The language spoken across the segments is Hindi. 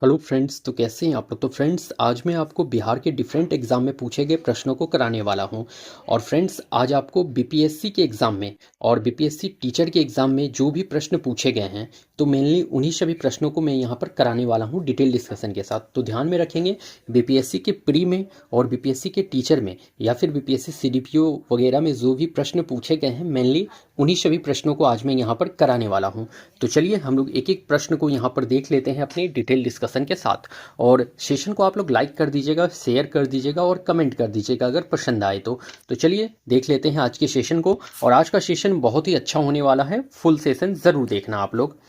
हेलो फ्रेंड्स, तो कैसे हैं आप लोग। तो फ्रेंड्स, आज मैं आपको बिहार के डिफरेंट एग्ज़ाम में पूछे गए प्रश्नों को कराने वाला हूं। और फ्रेंड्स, आज आपको बीपीएससी के एग्ज़ाम में और बीपीएससी टीचर के एग्ज़ाम में जो भी प्रश्न पूछे गए हैं, तो मेनली उन्हीं सभी प्रश्नों को मैं यहां पर कराने वाला हूं डिटेल डिस्कशन के साथ। तो ध्यान में रखेंगे, बीपीएससी के प्री में और बीपीएससी के टीचर में या फिर बीपीएससी सीडीपीओ वगैरह में जो भी प्रश्न पूछे गए हैं, मेनली उन्हीं सभी प्रश्नों को आज मैं यहाँ पर कराने वाला हूँ। तो चलिए हम लोग एक एक प्रश्न को यहाँ पर देख लेते हैं अपने डिटेल डिस्कशन के साथ। और सेशन को आप लोग लाइक कर दीजिएगा, शेयर कर दीजिएगा और कमेंट कर दीजिएगा अगर पसंद आए तो चलिए देख लेते हैं आज के सेशन को। और आज का सेशन बहुत ही अच्छा होने वाला है, फुल सेशन ज़रूर देखना आप लोग।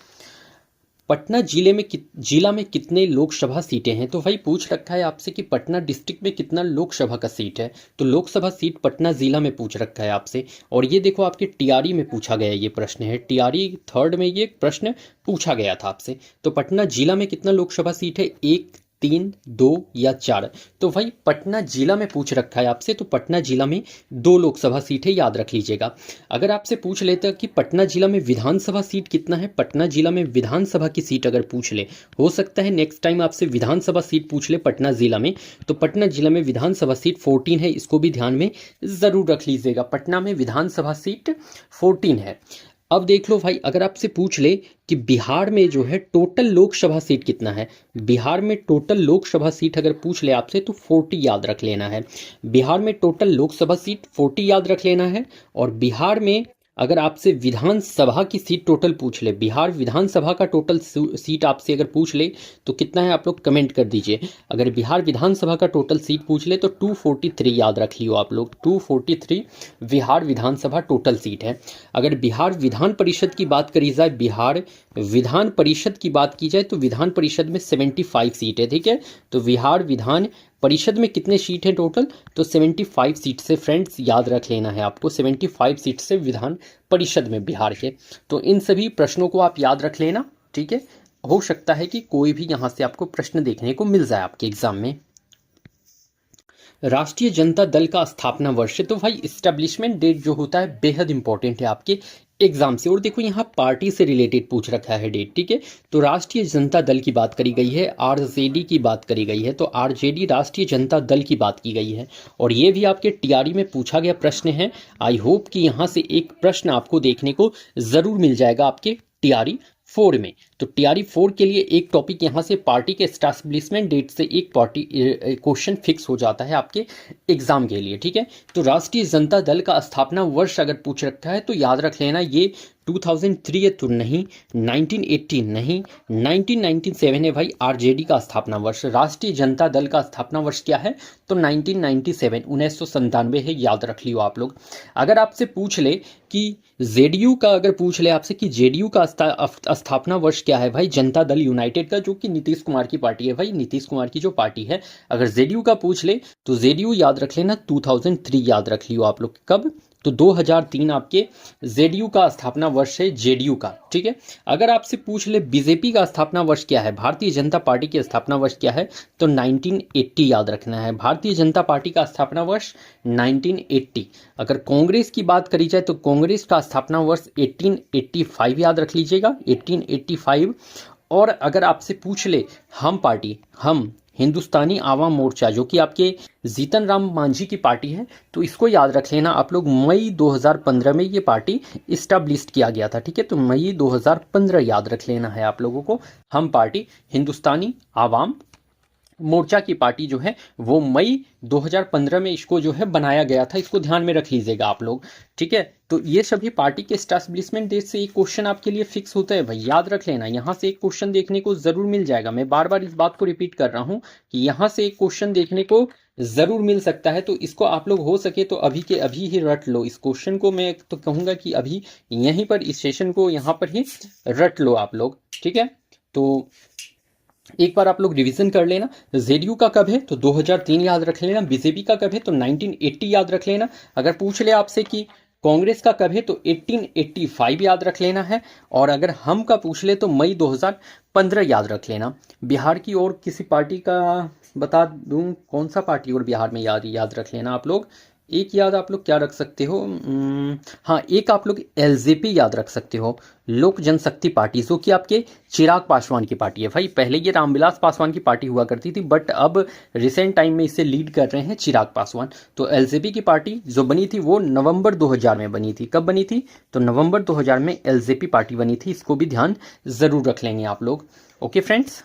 पटना जिला में कितने लोकसभा सीटें हैं। तो भाई पूछ रखा है आपसे कि पटना डिस्ट्रिक्ट में कितना लोकसभा का सीट है। तो लोकसभा सीट पटना जिला में पूछ रखा है आपसे। और ये देखो, आपके टीआरई में पूछा गया ये प्रश्न है, टीआरई थर्ड में ये प्रश्न पूछा गया था आपसे। तो पटना जिला में कितना लोकसभा सीट है, 1, 3, 2 या 4। तो भाई पटना जिला में पूछ रखा है आपसे, तो पटना जिला में 2 लोकसभा सीटें याद रख लीजिएगा। अगर आपसे पूछ लेते हैं कि पटना जिला में विधानसभा सीट कितना है, पटना जिला में विधानसभा की सीट अगर पूछ ले, हो सकता है नेक्स्ट टाइम आपसे विधानसभा सीट पूछ ले पटना जिला में, तो पटना जिला में विधानसभा सीट 14 है, इसको भी ध्यान में ज़रूर रख लीजिएगा। पटना में विधानसभा सीट 14 है। अब देख लो भाई, अगर आपसे पूछ ले कि बिहार में जो है टोटल लोकसभा सीट कितना है, बिहार में टोटल लोकसभा सीट अगर पूछ ले आपसे तो 40 याद रख लेना है। बिहार में टोटल लोकसभा सीट 40 याद रख लेना है। और बिहार में अगर आपसे विधानसभा की सीट टोटल पूछ ले, बिहार विधानसभा का टोटल सीट आपसे अगर पूछ ले तो कितना है आप लोग कमेंट कर दीजिए। अगर बिहार विधानसभा का टोटल सीट पूछ ले तो 243 याद रख लियो आप लोग, 243 बिहार विधानसभा टोटल सीट है। अगर बिहार विधान परिषद की बात करी जाए, बिहार विधान परिषद की बात की जाए तो विधान परिषद में 75 सीट है, ठीक है। तो बिहार विधान परिषद में कितने सीट हैं टोटल, तो 75 सीट से फ्रेंड्स याद रख लेना है आपको, 75 सीट से विधान परिषद में बिहार के। तो इन सभी प्रश्नों को आप याद रख लेना, ठीक है। हो सकता है कि कोई भी यहाँ से आपको प्रश्न देखने को मिल जाए आपके एग्जाम में। राष्ट्रीय जनता दल का स्थापना वर्ष, तो भाई इस्टेब्लिशमेंट डेट जो होता है बेहद इंपॉर्टेंट है आपके एग्जाम से। और देखो यहाँ पार्टी से रिलेटेड पूछ रखा है डेट, ठीक है। तो राष्ट्रीय जनता दल की बात करी गई है, आरजेडी की बात करी गई है, तो आरजेडी राष्ट्रीय जनता दल की बात की गई है। और ये भी आपके टीआरई में पूछा गया प्रश्न है। आई होप कि यहाँ से एक प्रश्न आपको देखने को जरूर मिल जाएगा आपके टीआरई 4 में। तो टीआरई 4 के लिए एक टॉपिक यहाँ से पार्टी के एस्टैब्लिशमेंट डेट से एक पार्टी क्वेश्चन फिक्स हो जाता है आपके एग्जाम के लिए, ठीक है। तो राष्ट्रीय जनता दल का स्थापना वर्ष अगर पूछ रखा है तो याद रख लेना, ये 2003 है तो नहीं, 1980 नहीं, 1997 है भाई आरजेडी का स्थापना वर्ष। राष्ट्रीय जनता दल का स्थापना वर्ष क्या है, तो 1997, 1997 है, याद रख लियो आप लोग। अगर आपसे पूछ ले कि जेडीयू का, अगर पूछ ले आपसे कि जेडीयू का स्थापना वर्ष क्या है भाई, जनता दल यूनाइटेड का, जो कि नीतीश कुमार की पार्टी है भाई, नीतीश कुमार की जो पार्टी है, अगर जेडीयू का पूछ ले तो जेडीयू याद रख लेना, 2003 याद रख लियो आप लोग। कब, तो 2003 आपके जेडीयू का स्थापना वर्ष है, जेडीयू का, ठीक है। अगर आपसे पूछ ले बीजेपी का स्थापना वर्ष क्या है, भारतीय जनता पार्टी की स्थापना वर्ष क्या है, तो 1980 याद रखना है, भारतीय जनता पार्टी का स्थापना वर्ष 1980। अगर कांग्रेस की बात करी जाए तो कांग्रेस का स्थापना वर्ष 1885 याद रख लीजिएगा, 1885। और अगर आपसे पूछ ले हम पार्टी, हम हिंदुस्तानी आवाम मोर्चा, जो कि आपके जीतन राम मांझी की पार्टी है, तो इसको याद रख लेना आप लोग। मई 2015 में ये पार्टी इस्टेब्लिश किया गया था, ठीक है। तो मई 2015 याद रख लेना है आप लोगों को। हम पार्टी हिंदुस्तानी आवाम मोर्चा की पार्टी जो है वो मई 2015 में इसको जो है बनाया गया था, इसको ध्यान में रख लीजिएगा आप लोग, ठीक है। तो ये सभी पार्टी के एस्टैब्लिशमेंट डेट से एक क्वेश्चन आपके लिए फिक्स होता है भाई, याद रख लेना। यहाँ से एक क्वेश्चन देखने को जरूर मिल जाएगा, मैं बार बार इस बात को रिपीट कर रहा हूँ कि यहाँ से एक क्वेश्चन देखने को जरूर मिल सकता है। तो इसको आप लोग हो सके तो अभी के अभी ही रट लो इस क्वेश्चन को। मैं तो कहूँगा कि अभी यहीं पर इस सेशन को यहाँ पर ही रट लो आप लोग, ठीक है। तो एक बार आप लोग रिवीजन कर लेना। जेडीयू का कब है, तो 2003 याद रख लेना। बीजेपी का कब है, तो 1980 याद रख लेना। अगर पूछ ले आपसे कि कांग्रेस का कब है, तो 1885 याद रख लेना है। और अगर हम का पूछ ले तो मई 2015 याद रख लेना। बिहार की और किसी पार्टी का बता दूं, कौन सा पार्टी और बिहार में याद रख लेना आप लोग, एक याद आप लोग क्या रख सकते हो, हाँ एक आप लोग एलजेपी याद रख सकते हो, लोक जनशक्ति पार्टी, जो कि आपके चिराग पासवान की पार्टी है भाई। पहले ये रामविलास पासवान की पार्टी हुआ करती थी, बट अब रिसेंट टाइम में इसे लीड कर रहे हैं चिराग पासवान। तो एलजेपी की पार्टी जो बनी थी वो नवंबर 2000 में बनी थी। कब बनी थी? तो नवंबर 2000 में एलजेपी पार्टी बनी थी। इसको भी ध्यान जरूर रख लेंगे आप लोग। ओके फ्रेंड्स,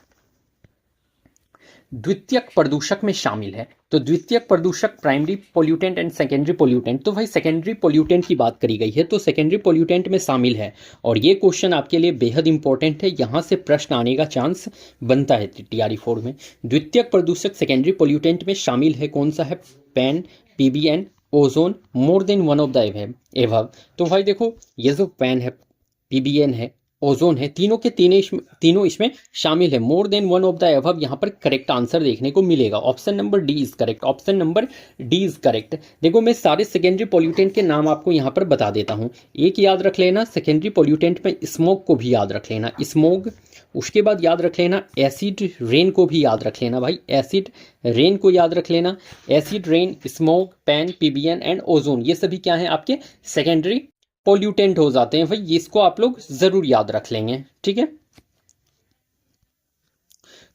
द्वितीयक प्रदूषक में शामिल है। तो द्वितीयक प्रदूषक primary pollutant and secondary pollutant. तो भाई सेकेंडरी पोल्यूटेंट की बात करी गई है, तो सेकेंडरी पोल्यूटेंट में शामिल है। और ये क्वेश्चन आपके लिए बेहद इंपॉर्टेंट है, यहाँ से प्रश्न आने का चांस बनता है टीआरई 4 में। द्वितीयक प्रदूषक सेकेंडरी पोल्यूटेंट में शामिल है, कौन सा है? Pan, PBN, ozone, more than one of the above. तो भाई देखो, ये जो पैन है, पीबीएन है, ओजोन है, तीनों के तीनों इसमें शामिल है। More than one of the above यहाँ पर करेक्ट आंसर देखने को मिलेगा। Option number D is correct. Option number D is correct. देखो मैं सारे सेकेंडरी पोल्यूटेंट के नाम आपको यहाँ पर बता देता हूँ। एक याद रख लेना, सेकेंडरी पोल्यूटेंट में स्मोक को भी याद रख लेना, स्मोक। उसके बाद याद रख लेना एसिड रेन को भी याद रख लेना भाई, एसिड रेन को याद रख लेना। Acid rain, smoke, pan, PBN and ozone, ये सभी क्या है? आपके सेकेंडरी पोल्यूटेंट हो जाते हैं भाई। इसको आप लोग जरूर याद रख लेंगे, ठीक है।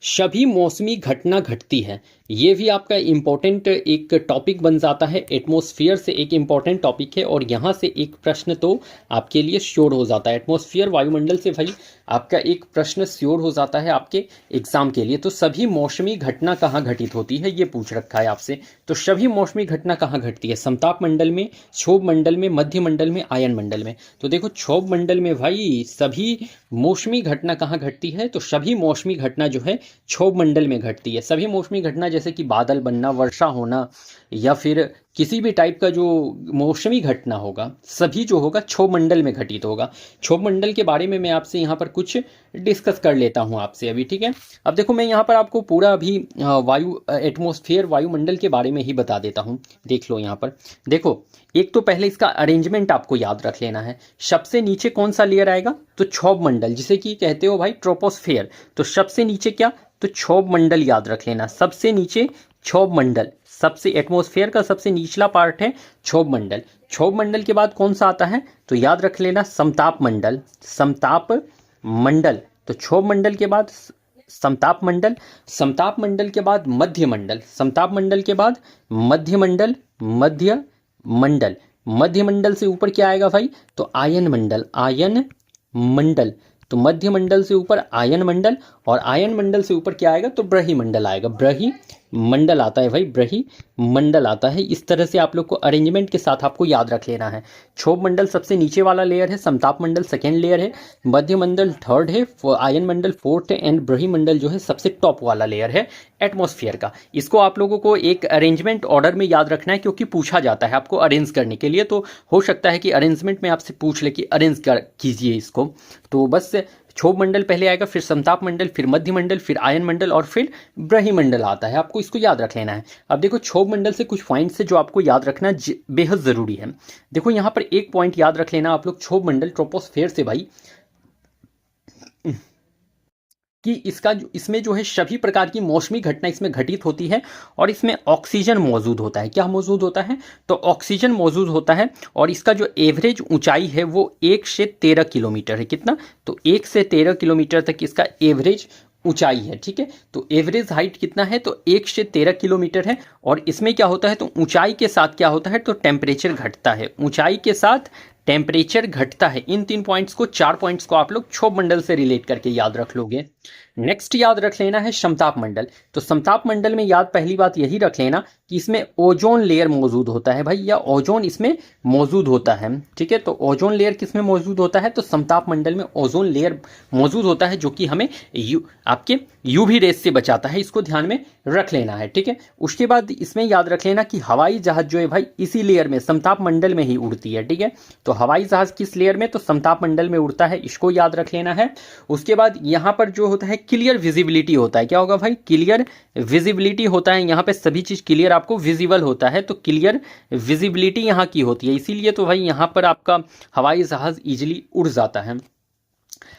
सभी मौसमी घटना घटती है, ये भी आपका इंपॉर्टेंट एक टॉपिक बन जाता है। एटमॉस्फेयर से एक इंपॉर्टेंट टॉपिक है, और यहाँ से एक प्रश्न तो आपके लिए श्योर हो जाता है। एटमॉस्फेयर, वायुमंडल से भाई आपका एक प्रश्न श्योर हो जाता है आपके एग्जाम के लिए। तो सभी मौसमी घटना कहाँ घटित होती है, ये पूछ रखा है आपसे। तो सभी मौसमी घटना कहाँ घटती है? समताप मंडल में, क्षोभ मंडल में, मध्य मंडल में, आयन मंडल में। तो देखो क्षोभ मंडल में भाई सभी मौसमी घटना कहाँ घटती है? तो सभी मौसमी घटना जो है क्षोभ मंडल में घटती है। सभी मौसमी घटना जैसे कि बादल बनना, वर्षा होना, या फिर किसी भी टाइप का जो मौसमी घटना होगा, सभी जो होगा क्षोभ मंडल में घटित होगा। क्षोभ मंडल के बारे में मैं आपसे यहाँ पर कुछ डिस्कस कर लेता हूँ आपसे अभी, ठीक है। अब देखो मैं यहाँ पर आपको पूरा अभी वायु एटमॉस्फेयर, वायुमंडल के बारे में ही बता देता हूँ। देख लो यहाँ पर, देखो एक तो पहले इसका अरेंजमेंट आपको याद रख लेना है। सबसे नीचे कौन सा लेयर आएगा? तो क्षोभ मंडल, जिसे कि कहते हो भाई ट्रोपोस्फेयर। तो सबसे नीचे क्या? तो क्षोभ मंडल याद रख लेना। सबसे नीचे क्षोभ मंडल, सबसे एटमॉस्फेयर का सबसे निचला पार्ट है क्षोभ मंडल। क्षोभ मंडल के बाद कौन सा आता है? तो याद रख लेना समताप मंडल, समताप मंडल। तो क्षोभ मंडल के बाद समताप मंडल, समताप मंडल के बाद मध्य मंडल, समताप मंडल के बाद मध्य मंडल, मध्य मंडल। मध्य मंडल से ऊपर क्या आएगा भाई? तो आयन मंडल, आयन मंडल। तो मध्य मंडल से ऊपर आयन मंडल, और आयन मंडल से ऊपर क्या आएगा? तो ब्रही मंडल आएगा। ब्रही मंडल आता है भाई, ब्रही मंडल आता है। इस तरह से आप लोग को अरेंजमेंट के साथ आपको याद रख लेना है। क्षोभ मंडल सबसे नीचे वाला लेयर है, समताप मंडल सेकेंड लेयर है, मध्य मंडल थर्ड है, आयन मंडल फोर्थ है, एंड ब्रही मंडल जो है सबसे टॉप वाला लेयर है एटमॉस्फेयर का। इसको आप लोगों को एक अरेंजमेंट ऑर्डर में याद रखना है, क्योंकि पूछा जाता है आपको अरेंज करने के लिए। तो हो सकता है कि अरेंजमेंट में आपसे पूछ ले कि अरेंज कीजिए इसको। तो बस क्षोभ मंडल पहले आएगा, फिर समताप मंडल, फिर मध्य मंडल, फिर आयन मंडल, और फिर ब्रही मंडल आता है। आपको इसको याद रख लेना है। अब देखो क्षोभ मंडल से कुछ पॉइंट्स है जो आपको याद रखना बेहद जरूरी है। देखो यहाँ पर एक पॉइंट याद रख लेना आप लोग, क्षोभ मंडल ट्रोपोस्फेयर से भाई, कि इसमें जो है सभी प्रकार की मौसमी घटना इसमें घटित होती है, और इसमें ऑक्सीजन मौजूद होता है। क्या मौजूद होता है? तो ऑक्सीजन मौजूद होता है। और इसका जो एवरेज ऊंचाई है वो 1 से 13 किलोमीटर है। कितना? तो 1 से 13 किलोमीटर तक इसका एवरेज ऊंचाई है, ठीक है। तो एवरेज हाइट कितना है? तो 1 से 13 किलोमीटर है। और इसमें क्या होता है? तो ऊंचाई के साथ क्या होता है? तो टेम्परेचर घटता है। ऊंचाई के साथ टेम्परेचर घटता है। इन 3 पॉइंट्स को, 4 पॉइंट्स को आप लोग क्षोभ मंडल से रिलेट करके याद रख लोगे। नेक्स्ट याद रख लेना है समताप मंडल। तो समताप मंडल में याद पहली बात यही रख लेना कि इसमें ओजोन लेयर मौजूद होता है भाई, या ओजोन इसमें मौजूद होता है, ठीक है। तो ओजोन लेयर किस में मौजूद होता है? तो समताप मंडल में ओजोन लेयर मौजूद होता है, जो कि हमें आपके यूवी रेस से बचाता है। इसको ध्यान में रख लेना है, ठीक है। उसके बाद इसमें याद रख लेना कि हवाई जहाज जो है भाई इसी लेयर में, समताप मंडल में ही उड़ती है, ठीक है। तो हवाई जहाज किस लेयर में? तो समताप मंडल में उड़ता है, इसको याद रख लेना है। उसके बाद यहाँ पर जो होता है क्लियर विजिबिलिटी होता है। क्या होगा भाई? क्लियर विजिबिलिटी होता है। यहाँ पे सभी चीज क्लियर आपको विजिबल होता है, तो क्लियर विजिबिलिटी यहाँ की होती है। इसीलिए तो भाई यहाँ पर आपका हवाई जहाज इजिली उड़ जाता है।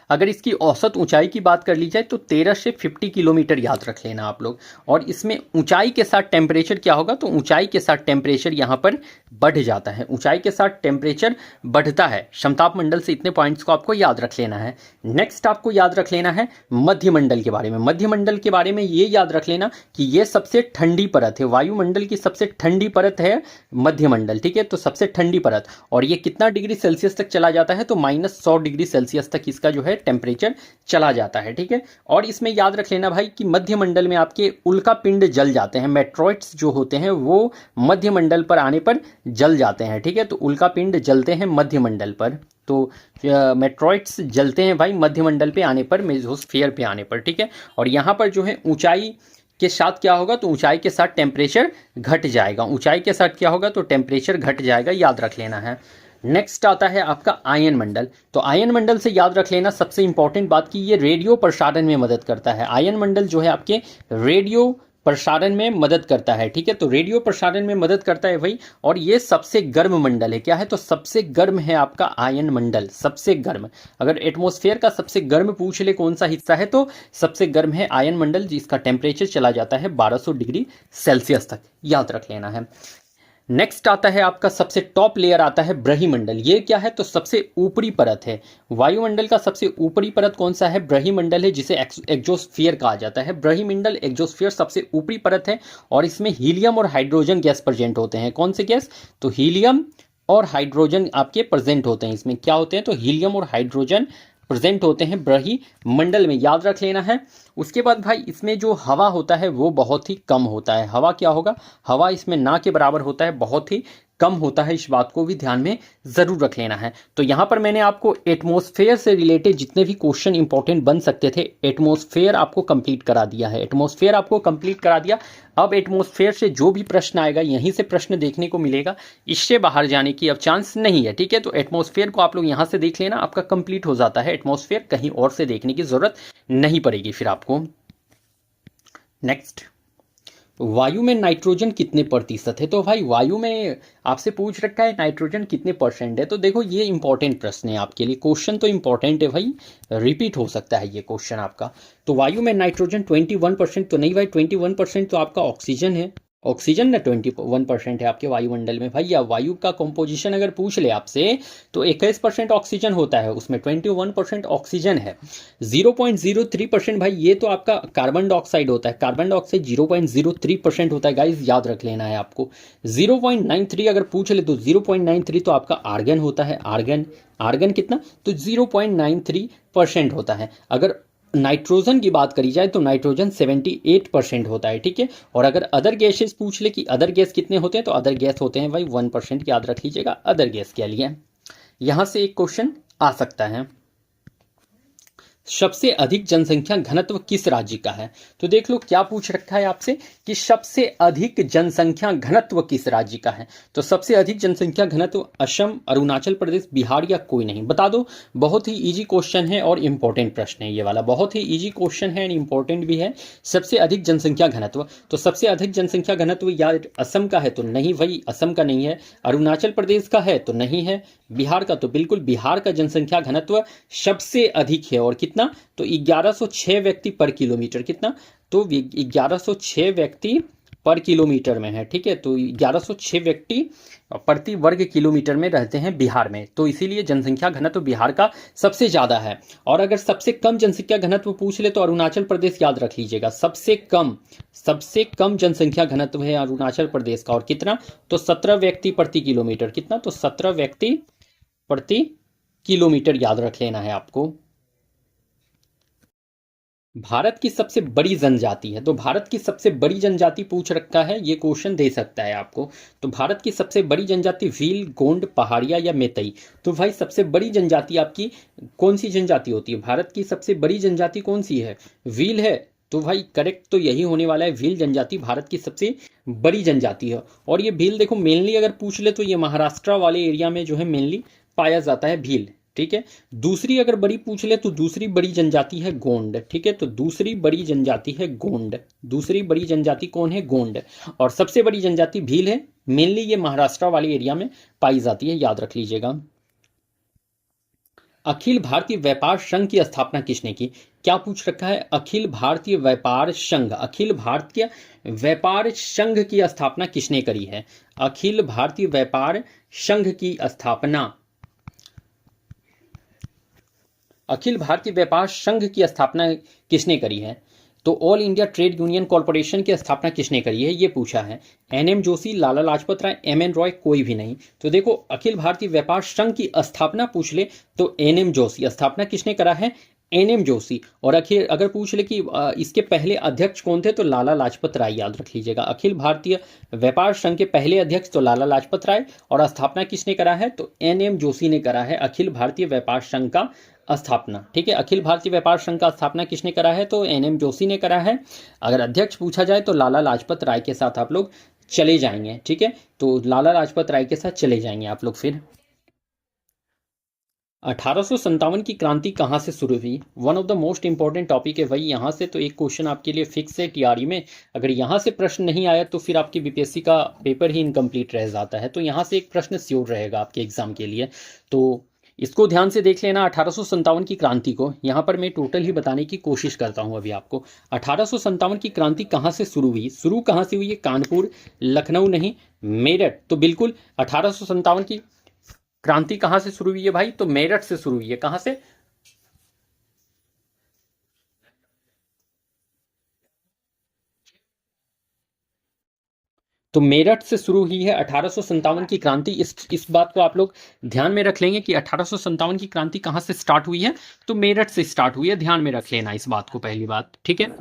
अगर इसकी औसत ऊंचाई की बात कर ली जाए तो 13 से 50 किलोमीटर याद रख लेना आप लोग। और इसमें ऊंचाई के साथ टेम्परेचर क्या होगा, तो ऊंचाई के साथ टेम्परेचर यहाँ पर बढ़ जाता है, ऊंचाई के साथ टेम्परेचर बढ़ता है समताप मंडल से। इतने पॉइंट्स को आपको याद रख लेना है। नेक्स्ट आपको याद रख लेना है मध्यमंडल के बारे में। मध्यमंडल के बारे में ये याद रख लेना कि ये सबसे ठंडी परत है, वायुमंडल की सबसे ठंडी परत है मध्यमंडल, ठीक है। तो सबसे ठंडी परत, और ये कितना डिग्री सेल्सियस तक चला जाता है, तो -100 डिग्री सेल्सियस तक इसका जो है टेम्परेचर चला जाता है, ठीक है। और इसमें याद रख लेना भाई कि मध्यमंडल में आपके उल्का पिंड जल जाते हैं, मेट्रॉइड्स जो होते हैं वो मध्यमंडल पर आने पर जल जाते हैं, ठीक है। तो उल्का पिंड जलते हैं मध्यमंडल पर, तो मेट्रॉइड्स जलते हैं भाई मध्यमंडल पे आने पर, मेसोस्फीयर पे आने पर, ठीक है। और यहाँ पर जो है ऊंचाई के साथ क्या होगा, तो ऊंचाई के साथ टेम्परेचर घट जाएगा, ऊंचाई के साथ क्या होगा, तो टेम्परेचर घट जाएगा, याद रख लेना है। नेक्स्ट आता है आपका आयन मंडल। तो आयन मंडल से याद रख लेना सबसे इंपॉर्टेंट बात कि ये रेडियो प्रसारण में मदद करता है। आयन मंडल जो है आपके रेडियो प्रसारण में मदद करता है, ठीक है। तो रेडियो प्रसारण में मदद करता है भाई। और ये सबसे गर्म मंडल है, क्या है, तो सबसे गर्म है आपका आयन मंडल, सबसे गर्म। अगर एटमॉस्फेयर का सबसे गर्म पूछ ले कौन सा हिस्सा है, तो सबसे गर्म है आयन मंडल, जिसका टेम्परेचर चला जाता है 1200 डिग्री सेल्सियस तक, याद रख लेना है। नेक्स्ट आता है आपका सबसे टॉप लेयर आता है ब्रह्मंडल। ये क्या है, तो सबसे ऊपरी परत है। वायुमंडल का सबसे ऊपरी परत कौन सा है, ब्रह्मंडल है, जिसे एक्सोस्फीयर कहा जाता है। ब्रह्मंडल एक्सोस्फीयर सबसे ऊपरी परत है, और इसमें हीलियम और हाइड्रोजन गैस प्रेजेंट होते हैं। कौन से गैस, तो हीलियम और हाइड्रोजन आपके प्रेजेंट होते हैं। इसमें क्या होते हैं, तो हीलियम और हाइड्रोजन प्रेजेंट होते हैं ब्रह्मंडल में, याद रख लेना है। उसके बाद भाई इसमें जो हवा होता है वो बहुत ही कम होता है। हवा क्या होगा, हवा इसमें ना के बराबर होता है, बहुत ही कम होता है। इस बात को भी ध्यान में जरूर रख लेना है। तो यहाँ पर मैंने आपको एटमॉस्फेयर से रिलेटेड जितने भी क्वेश्चन इंपॉर्टेंट बन सकते थे, एटमॉस्फेयर आपको कंप्लीट करा दिया है, एटमॉस्फेयर आपको कंप्लीट करा दिया। अब एटमॉस्फेयर से जो भी प्रश्न आएगा यहीं से प्रश्न देखने को मिलेगा, इससे बाहर जाने की अब चांस नहीं है, ठीक है। तो एटमॉस्फेयर को आप लोग यहाँ से देख लेना, आपका कंप्लीट हो जाता है एटमॉस्फेयर, कहीं और से देखने की जरूरत नहीं पड़ेगी फिर आपको। नेक्स्ट, वायु में नाइट्रोजन कितने प्रतिशत है, तो भाई वायु में आपसे पूछ रखा है नाइट्रोजन कितने परसेंट है। तो देखो ये इंपॉर्टेंट प्रश्न है आपके लिए, क्वेश्चन तो इंपॉर्टेंट है भाई, रिपीट हो सकता है ये क्वेश्चन आपका। तो वायु में नाइट्रोजन 21% तो नहीं भाई, 21% तो आपका ऑक्सीजन है, ऑक्सीजन ना 21% है आपके वायुमंडल में भाई। या वायु का कंपोजिशन अगर पूछ ले आपसे तो 21% ऑक्सीजन होता है, उसमें 21% ऑक्सीजन है। 0.03% भाई ये तो आपका कार्बन डाइऑक्साइड होता है, कार्बन डाइऑक्साइड 0.03% होता है गाइज, याद रख लेना है आपको। 0.93 अगर पूछ ले तो 0.93 तो आपका आर्गन होता है, आर्गन, आर्गन कितना, तो 0.93% होता है। अगर नाइट्रोजन की बात करी जाए तो नाइट्रोजन 78% होता है, ठीक है। और अगर अदर गैसेस पूछ ले कि अदर गैस कितने होते हैं, तो अदर गैस होते हैं भाई 1%, याद रख लीजिएगा अदर गैस के लिए। यहां से एक क्वेश्चन आ सकता है, सबसे अधिक जनसंख्या घनत्व किस राज्य का है। तो देख लो क्या पूछ रखा है आपसे कि सबसे अधिक जनसंख्या घनत्व किस राज्य का है। तो सबसे अधिक जनसंख्या घनत्व असम, अरुणाचल प्रदेश, बिहार या कोई नहीं, बता दो। बहुत ही इजी क्वेश्चन है और इंपॉर्टेंट प्रश्न है ये वाला, बहुत ही इजी क्वेश्चन है एंड इंपॉर्टेंट भी है। सबसे अधिक जनसंख्या घनत्व, तो सबसे अधिक जनसंख्या घनत्व यार असम का है तो नहीं भाई, असम का नहीं है। अरुणाचल प्रदेश का है तो नहीं है। बिहार का तो बिल्कुल, बिहार का जनसंख्या घनत्व सबसे अधिक है। और कितना, तो 1106 व्यक्ति पर किलोमीटर, कितना, तो 1106 व्यक्ति पर किलोमीटर में है, ठीक है। तो 1106 व्यक्ति प्रति वर्ग किलोमीटर में रहते हैं बिहार में, तो इसीलिए जनसंख्या घनत्व बिहार का सबसे ज्यादा है। और अगर सबसे कम जनसंख्या घनत्व पूछ ले तो अरुणाचल प्रदेश, याद रख लीजिएगा, सबसे कम जनसंख्या घनत्व है अरुणाचल प्रदेश का। और कितना, तो 17 व्यक्ति प्रति किलोमीटर, कितना, तो 17 व्यक्ति प्रति किलोमीटर, याद रख लेना है आपको। भारत की सबसे बड़ी जनजाति है, तो भारत की सबसे बड़ी जनजाति पूछ रखा है, ये क्वेश्चन दे सकता है आपको। तो भारत की सबसे बड़ी जनजाति भील, गोंड, पहाड़िया या मेतई। तो भाई सबसे बड़ी जनजाति आपकी कौन सी जनजाति होती है, भारत की सबसे बड़ी जनजाति कौन सी है, भील है। तो भाई करेक्ट तो यही होने वाला है, भील जनजाति भारत की सबसे बड़ी जनजाति है। और ये भील देखो मेनली अगर पूछ ले तो ये महाराष्ट्र वाले एरिया में जो है मेनली पाया जाता है भील, ठीक है। दूसरी अगर बड़ी पूछ ले तो दूसरी बड़ी जनजाति है गोंड, ठीक है। तो दूसरी बड़ी जनजाति है गोंड, दूसरी बड़ी जनजाति कौन है, गोंड। और सबसे बड़ी जनजाति भील है, मेनली ये महाराष्ट्र वाले एरिया में पाई जाती है, याद रख लीजिएगा। अखिल भारतीय व्यापार संघ की स्थापना किसने की? क्या पूछ रखा है? अखिल भारतीय व्यापार संघ, अखिल भारतीय व्यापार संघ की स्थापना किसने करी है? अखिल भारतीय व्यापार संघ की स्थापना, अखिल भारतीय व्यापार संघ की स्थापना किसने करी है? तो all India trade union corporation की स्थापना किसने करी है, ये पूछा है। एनएम जोशी, लाला लाजपत राय, एमएन रॉय, कोई भी नहीं। तो देखो अखिल भारतीय व्यापार संघ की स्थापना पूछ ले तो एनएम जोशी, स्थापना किसने करा है? एनएम जोशी। और अगर पूछ ले कि इसके पहले अध्यक्ष कौन थे, तो लाला लाजपत राय, याद रख लीजिएगा। अखिल भारतीय व्यापार संघ के पहले अध्यक्ष तो लाला लाजपत राय, और स्थापना किसने करा है? तो एनएम जोशी ने करा है अखिल भारतीय व्यापार संघ का स्थापना। ठीक है, अखिल भारतीय व्यापार संघ का स्थापना किसने करा है? तो एनएम जोशी ने करा है। अगर अध्यक्ष पूछा जाए तो लाला लाजपत राय के साथ आप लोग चले जाएंगे। ठीक है, तो लाला लाजपत राय के साथ चले जाएंगे आप लोग। फिर 1857 की क्रांति कहाँ से शुरू हुई? One of the most important topic है भाई। यहाँ से तो एक क्वेश्चन आपके लिए फिक्स है टीआरई में। अगर यहाँ से प्रश्न नहीं आया तो फिर आपकी बीपीएससी का पेपर ही इनकम्प्लीट रह जाता है। तो यहाँ से एक प्रश्न श्योर रहेगा आपके एग्जाम के लिए, तो इसको ध्यान से देख लेना। 1857 की क्रांति को यहाँ पर मैं टोटल ही बताने की कोशिश करता हूँ अभी आपको। 1857 की क्रांति कहाँ से शुरू हुई? शुरू कहाँ से हुई है? कानपुर, लखनऊ नहीं, मेरठ। तो बिल्कुल 1857 की क्रांति कहां से शुरू हुई है भाई? तो मेरठ से शुरू हुई है। कहां से? तो मेरठ से शुरू हुई है 1857 की क्रांति। इस बात को आप लोग ध्यान में रख लेंगे कि 1857 की क्रांति कहां से स्टार्ट हुई है? तो मेरठ से स्टार्ट हुई है। ध्यान में रख लेना इस बात को, पहली बात। ठीक है,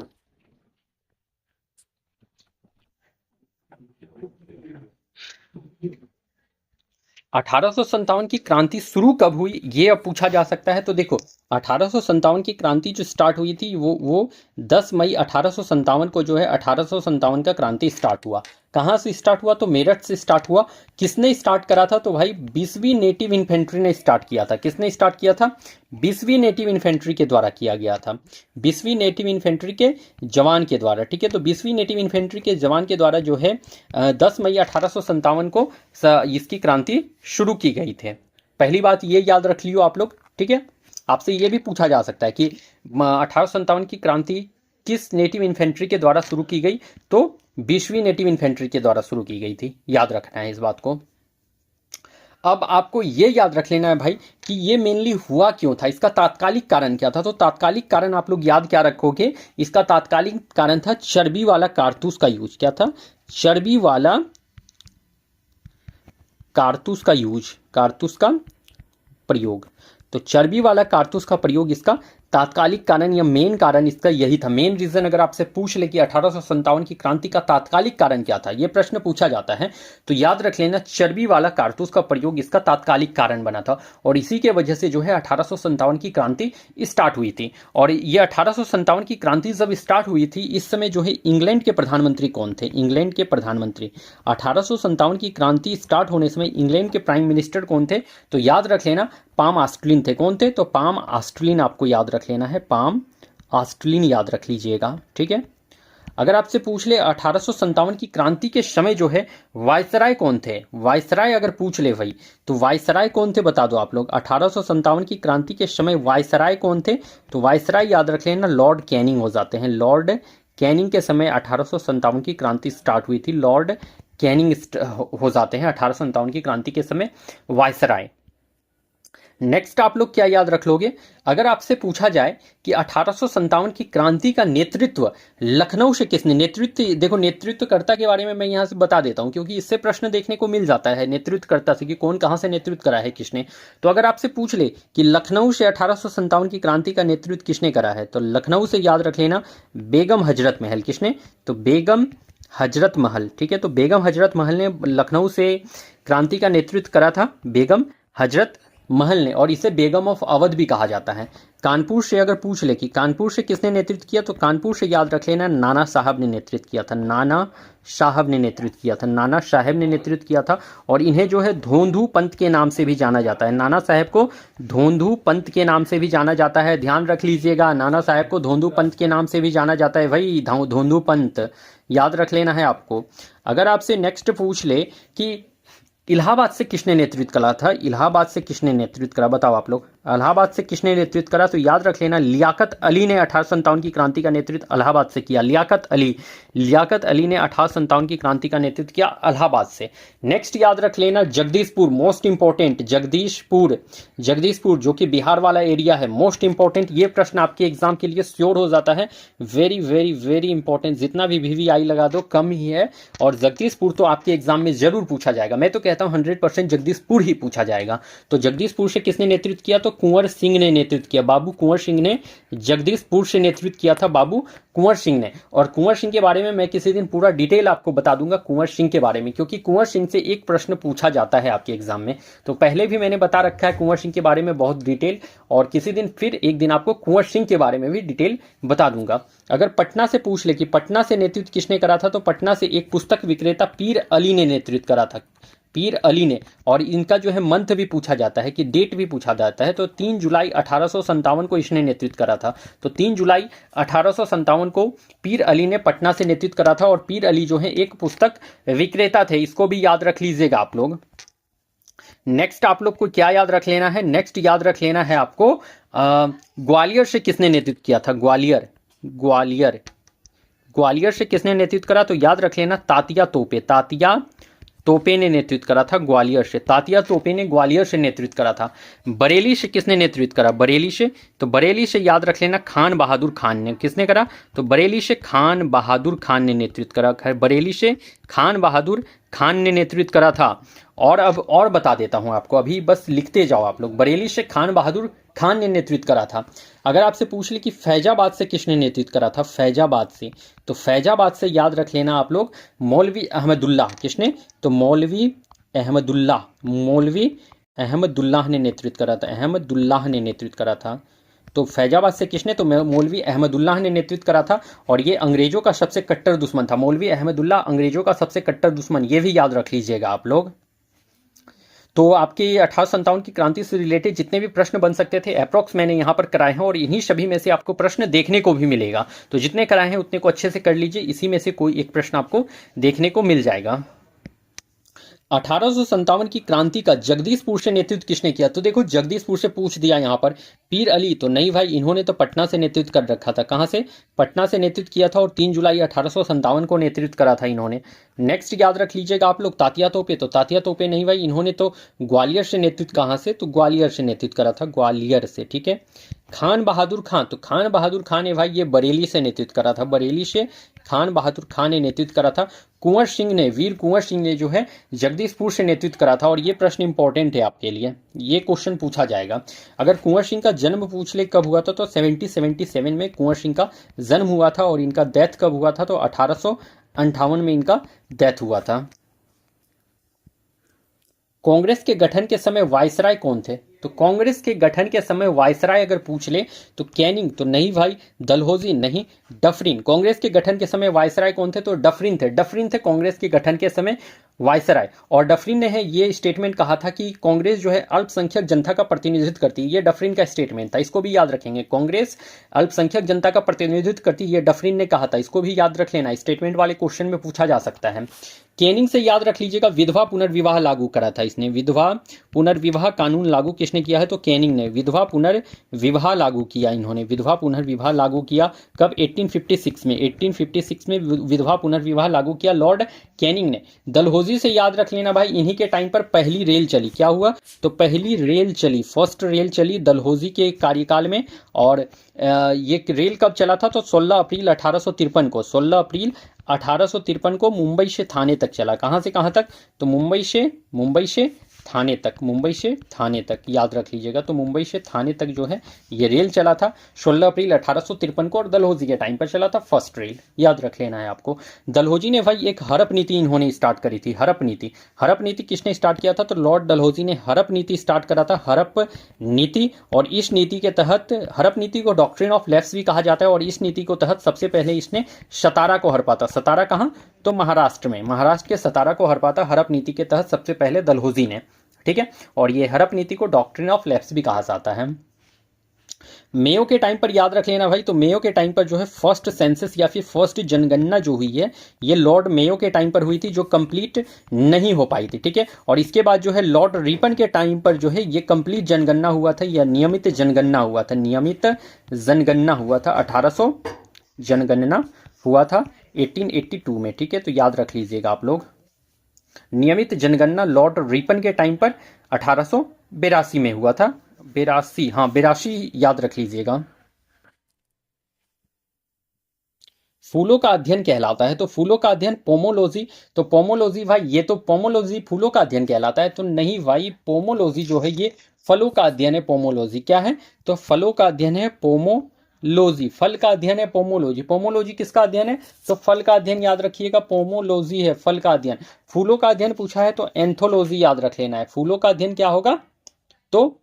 1857 की क्रांति शुरू कब हुई, ये अब पूछा जा सकता है। तो देखो 1857 की क्रांति जो स्टार्ट हुई थी वो 10 मई 1857 को जो है 1857 का क्रांति स्टार्ट हुआ। कहाँ से स्टार्ट हुआ? तो मेरठ से स्टार्ट हुआ। किसने स्टार्ट करा था? तो भाई 20वीं नेटिव इन्फेंट्री ने स्टार्ट किया था। किसने स्टार्ट किया था? 20वीं नेटिव इन्फेंट्री के द्वारा किया गया था। 20वीं नेटिव इन्फेंट्री के जवान के द्वारा। ठीक है, तो 20वीं नेटिव इन्फेंट्री के जवान के द्वारा जो है 10 मई 1857 को इसकी क्रांति शुरू की गई थी। पहली बात ये याद रख लियो आप लोग। ठीक है, आपसे ये भी पूछा जा सकता है कि 1857 की क्रांति किस नेटिव इन्फेंट्री के द्वारा शुरू की गई? तो 20वीं नेटिव इन्फेंट्री के द्वारा शुरू की गई थी। याद रखना है इस बात को। अब आपको ये याद रख लेना है भाई कि ये मेनली हुआ क्यों था, इसका तात्कालिक कारण क्या था। तो तात्कालिक कारण आप लोग याद क्या रखोगे? इसका तात्कालिक कारण था चर्बी वाला कारतूस का यूज। क्या था? चर्बी वाला कारतूस का यूज, कारतूस का प्रयोग। तो चर्बी वाला कारतूस का प्रयोग इसका तात्कालिक कारण या मेन कारण इसका यही था। मेन रीजन अगर आपसे पूछ ले कि 1857 की क्रांति का तात्कालिक कारण क्या था, यह प्रश्न पूछा जाता है, तो याद रख लेना चर्बी वाला कारतूस का प्रयोग इसका तात्कालिक कारण बना था। और इसी के वजह से जो है 1857 की क्रांति स्टार्ट हुई थी। और ये 1857 की क्रांति जब स्टार्ट हुई थी, इस समय जो है इंग्लैंड के प्रधानमंत्री कौन थे? इंग्लैंड के प्रधानमंत्री। 1857 की क्रांति स्टार्ट होने समय इंग्लैंड के प्राइम मिनिस्टर कौन थे? तो याद रख लेना पाम ऑस्टिन थे। कौन थे? तो पाम ऑस्टिन आपको याद रख लेना है। पाम ऑस्टिन याद रख लीजिएगा। ठीक है, अगर आपसे पूछ ले 1857 की क्रांति के समय जो है वायसराय कौन थे? वायसराय अगर पूछ ले भाई तो वायसराय कौन थे बता दो आप लोग। 1857 की क्रांति के समय वायसराय कौन थे? तो वायसराय याद रख लेना लॉर्ड कैनिंग हो जाते हैं। लॉर्ड कैनिंग के समय 1857 की क्रांति स्टार्ट हुई थी। लॉर्ड कैनिंग हो जाते हैं 1857 की क्रांति के समय वायसराय। नेक्स्ट आप लोग क्या याद रख लोगे? अगर आपसे पूछा जाए कि 1857 की क्रांति का नेतृत्व लखनऊ से किसने? नेतृत्व, देखो नेतृत्वकर्ता के बारे में मैं यहां से बता देता हूं क्योंकि इससे प्रश्न देखने को मिल जाता है नेतृत्वकर्ता से कि कौन कहां से नेतृत्व करा है, किसने। तो अगर आपसे पूछ ले कि लखनऊ से 1857 की क्रांति का नेतृत्व किसने करा है, तो लखनऊ से याद रख लेना बेगम हजरत महल। किसने? तो बेगम हजरत महल। ठीक है, तो बेगम हजरत महल ने लखनऊ से क्रांति का नेतृत्व करा था, बेगम हजरत महल ने। और इसे बेगम ऑफ अवध भी कहा जाता है। कानपुर से अगर पूछ ले कि कानपुर से किसने नेतृत्व किया, तो कानपुर से याद रख लेना नाना साहब ने नेतृत्व किया था। नाना साहब ने नेतृत्व किया था। नाना साहब ने नेतृत्व किया था। और इन्हें जो है धोंधू पंत के नाम से भी जाना जाता है। नाना साहब को धोंधू पंत के नाम से भी जाना जाता है। ध्यान रख लीजिएगा, नाना साहब को धोंधू पंत के नाम से भी जाना जाता है भाई। धोंधू पंत याद रख लेना है आपको। अगर आपसे नेक्स्ट पूछ ले कि इलाहाबाद से किसने नेतृत्व करा था? इलाहाबाद से किसने नेतृत्व करा, बताओ आप लोग। इलाहाबाद से किसने नेतृत्व करा? तो याद रख लेना, लियाकत अली ने 1857 की क्रांति का नेतृत्व इलाहाबाद से किया। लियाकत अली ने 1857 की क्रांति का नेतृत्व किया इलाहाबाद से। नेक्स्ट याद रख लेना, जगदीशपुर, मोस्ट इंपॉर्टेंट, जगदीशपुर जो कि बिहार वाला एरिया है, मोस्ट इंपॉर्टेंट। ये प्रश्न आपके एग्जाम के लिए श्योर हो जाता है, वेरी वेरी वेरी इंपॉर्टेंट। जितना भी VVI लगा दो कम ही है, और जगदीशपुर तो आपके एग्जाम में जरूर पूछा जाएगा। मैं तो कहता हूं 100% जगदीशपुर ही पूछा जाएगा। तो जगदीशपुर से किसने नेतृत्व किया? तो कुंवर सिंह ने नेतृत्व किया। बाबू कुंवर सिंह ने जगदीशपुर से नेतृत्व किया था, बाबू कुंवर सिंह ने। और कुंवर सिंह के बारे में मैं किसी दिन पूरा डिटेल आपको बता दूंगा कुंवर सिंह के बारे में, क्योंकि कुंवर सिंह से एक प्रश्न पूछा जाता है आपके एग्जाम में। तो पहले भी मैंने बता रखा है कुंवर सिंह के बारे में बहुत डिटेल, और किसी दिन फिर एक दिन आपको कुंवर सिंह के बारे में भी डिटेल बता दूंगा। अगर पटना से पूछ ले कि पटना से नेतृत्व किसने करा था, तो पटना से एक पुस्तक विक्रेता पीर अली ने नेतृत्व करा था, पीर अली ने। और इनका जो है मंथ भी पूछा जाता है, कि डेट भी पूछा जाता है। तो 3 जुलाई 1857 को इसने नेतृत्व करा था। तो 3 जुलाई 1857 को पीर अली ने पटना से नेतृत्व करा था। और पीर अली जो है एक पुस्तक विक्रेता थे, इसको भी याद रख लीजिएगा आप लोग। नेक्स्ट आप लोग को क्या याद रख लेना है? नेक्स्ट याद रख लेना है आपको, ग्वालियर से किसने नेतृत्व किया था? ग्वालियर से किसने नेतृत्व करा? तो याद रख लेना, तात्या तोपे ने नेतृत्व करा था ग्वालियर से। तात्या तोपे ने ग्वालियर से नेतृत्व करा था। बरेली से किसने नेतृत्व करा? तो बरेली से याद रख लेना, खान बहादुर खान ने। किसने करा? तो बरेली से खान बहादुर खान ने नेतृत्व करा। बरेली से खान बहादुर खान ने नेतृत्व करा था। और अब और बता देता हूं आपको, अभी बस लिखते जाओ आप लोग। बरेली से खान बहादुर खान ने नेतृत्व करा था। अगर आपसे पूछ ले कि फैजाबाद से किसने नेतृत्व करा था? फैजाबाद से, तो फैजाबाद से याद रख लेना आप लोग, मौलवी अहमदुल्लाह। किसने? तो मौलवी अहमदुल्लाह ने नेतृत्व करा था। तो फैजाबाद से किसने? तो मौलवी अहमदुल्लाह ने नेतृत्व करा था। और ये अंग्रेजों का सबसे कट्टर दुश्मन था। मौलवी अहमदुल्लाह अंग्रेजों का सबसे कट्टर दुश्मन, ये भी याद रख लीजिएगा आप लोग। तो आपके 1857 की क्रांति से रिलेटेड जितने भी प्रश्न बन सकते थे अप्रॉक्स मैंने यहाँ पर कराए हैं, और इन्हीं सभी में से आपको प्रश्न देखने को भी मिलेगा। तो जितने कराए हैं उतने को अच्छे से कर लीजिए, इसी में से कोई एक प्रश्न आपको देखने को मिल जाएगा। 1857 की क्रांति का जगदीशपुर से नेतृत्व किसने किया? तो देखो जगदीशपुर से पूछ दिया यहाँ पर, पीर अली तो नहीं भाई, इन्होंने तो पटना से नेतृत्व कर रखा था। कहाँ से? पटना से नेतृत्व किया था, और 3 जुलाई 1857 को नेतृत्व करा था इन्होंने। नेक्स्ट याद रख लीजिएगा आप लोग, तात्या तोपे। तो तात्या तोपे नहीं भाई, इन्होंने तो ग्वालियर से नेतृत्व, कहाँ से? तो ग्वालियर से नेतृत्व करा था, ग्वालियर से। ठीक है। खान बहादुर खान, तो खान बहादुर खान है भाई, ये बरेली से नेतृत्व करा था। बरेली से खान बहादुर खान ने नेतृत्व करा था। कुंवर सिंह ने, वीर कुंवर सिंह ने जो है जगदीशपुर से नेतृत्व करा था। और ये प्रश्न इंपॉर्टेंट है आपके लिए, ये क्वेश्चन पूछा जाएगा। अगर कुंवर सिंह का जन्म पूछ ले कब हुआ था, तो 1777 में कुंवर सिंह का जन्म हुआ था। और इनका डेथ कब हुआ था? तो 1858 में इनका डेथ हुआ था। कांग्रेस के गठन के समय वायसराय कौन थे? तो कांग्रेस के गठन के समय वायसराय अगर पूछ ले तो कैनिंग तो नहीं भाई, डलहौजी नहीं, डफरिन। कांग्रेस के गठन के समय वायसराय कौन थे? तो डफरिन थे कांग्रेस के गठन के समय वायसराय। और डफरिन ने है ये स्टेटमेंट कहा था कि कांग्रेस जो है अल्पसंख्यक जनता का प्रतिनिधित्व करती है। ये डफरिन का स्टेटमेंट था, इसको भी याद रखेंगे। कांग्रेस अल्पसंख्यक जनता का प्रतिनिधित्व करती है, ये डफरिन ने कहा था, इसको भी याद रख लेना, स्टेटमेंट वाले क्वेश्चन में पूछा जा सकता है। कैनिंग से याद रख लीजिएगा, विधवा पुनर्विवाह लागू करा था इसने। विधवा पुनर्विवाह कानून लागू किसने किया है? तो कैनिंग ने। विधवा पुनर्विवाह लागू किया इन्होंने, विधवा पुनर्विवाह लागू किया कब? 1856 में। 1856 में विधवा पुनर्विवाह लागू किया लॉर्ड कैनिंग ने। डलहौजी से याद रख लेना भाई, इन्हीं के टाइम पर पहली रेल चली। क्या हुआ? तो पहली रेल चली, फर्स्ट रेल चली डलहौजी के कार्यकाल में। और ये रेल कब चला था? तो 16 अप्रैल 1853 को, 16 अप्रैल 1853 को मुंबई से थाने तक चला। कहां से कहां तक? तो मुंबई से थाने तक, मुंबई से थाने तक याद रख लीजिएगा। तो मुंबई से थाने तक जो है ये रेल चला था 16 अप्रैल 1853 को, और डलहौजी के टाइम पर चला था फर्स्ट रेल, याद रख लेना है आपको। डलहौजी ने भाई एक हड़प नीति इन्होंने स्टार्ट करी थी, हड़प नीति किसने स्टार्ट किया था? तो लॉर्ड डलहौजी ने हड़प नीति स्टार्ट करा था, हड़प नीति। और इस नीति के तहत, हड़प नीति को डॉक्ट्रिन ऑफ लैप्स भी कहा जाता है। और इस नीति को तहत सबसे पहले इसने सतारा को हड़पा था। सतारा कहाँ? तो महाराष्ट्र में, महाराष्ट्र के सतारा को हड़पा था हड़प नीति के तहत सबसे पहले डलहौजी ने। ठीक है। और ये हड़प नीति को डॉक्ट्रिन ऑफ लैप्स भी कहा जाता है। मेयो के टाइम पर याद रख लेना भाई, तो मेयो के टाइम पर जो है फर्स्ट सेंसस या फिर फर्स्ट जनगणना जो हुई है ये लॉर्ड मेयो के टाइम पर हुई थी, जो कंप्लीट नहीं हो पाई थी, ठीक है। और इसके बाद जो है लॉर्ड रिपन के टाइम पर जो है ये कंप्लीट जनगणना हुआ था या नियमित जनगणना हुआ था, नियमित जनगणना हुआ था 1800 जनगणना हुआ था 1882 में, ठीक है। तो याद रख लीजिएगा आप लोग, नियमित जनगणना लॉर्ड रिपन के टाइम पर 1882 में हुआ था, 82, हाँ 82 याद रख लीजिएगा। फूलों का अध्ययन कहलाता है, तो फूलों का अध्ययन पोमोलॉजी, तो पोमोलॉजी भाई ये तो पोमोलॉजी फूलों का अध्ययन कहलाता है, तो नहीं भाई, पोमोलॉजी जो है ये फलों का अध्ययन है। पोमोलॉजी क्या है, तो फलों का अध्ययन है पोमोलॉजी, फल का अध्ययन है पोमोलॉजी। पोमोलॉजी किसका अध्ययन है, तो फल का अध्ययन, याद रखिएगा पोमोलॉजी है फल का अध्ययन। फूलों का अध्ययन पूछा है तो एंथोलॉजी याद रख लेना है, फूलों का अध्ययन क्या होगा, तो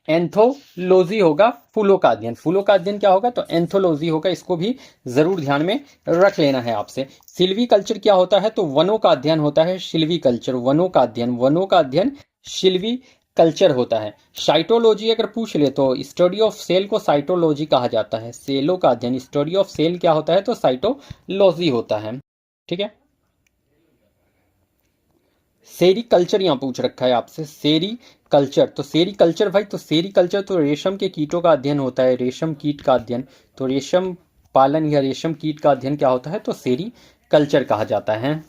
एंथोलॉजी होगा फूलों का अध्ययन। फूलों का अध्ययन क्या होगा, तो एंथोलॉजी होगा, इसको भी जरूर ध्यान में रख लेना है आपसे। सिल्वी कल्चर क्या होता है, तो वनों का अध्ययन होता है, सिल्वी कल्चर वनों का अध्ययन, वनों का अध्ययन सिल्वी कल्चर होता है। साइटोलॉजी अगर पूछ ले तो स्टडी ऑफ सेल को साइटोलॉजी कहा जाता है, सेलों का अध्ययन, स्टडी ऑफ सेल क्या होता है, तो साइटोलॉजी होता है, ठीक है। सेरी कल्चर यहाँ पूछ रखा है आपसे, सेरी कल्चर, तो सेरी कल्चर भाई, तो सेरी कल्चर तो रेशम के कीटों का अध्ययन होता है, रेशम कीट का अध्ययन, तो रेशम पालन या रेशम कीट का अध्ययन क्या होता है, तो सेरी कल्चर कहा जाता है।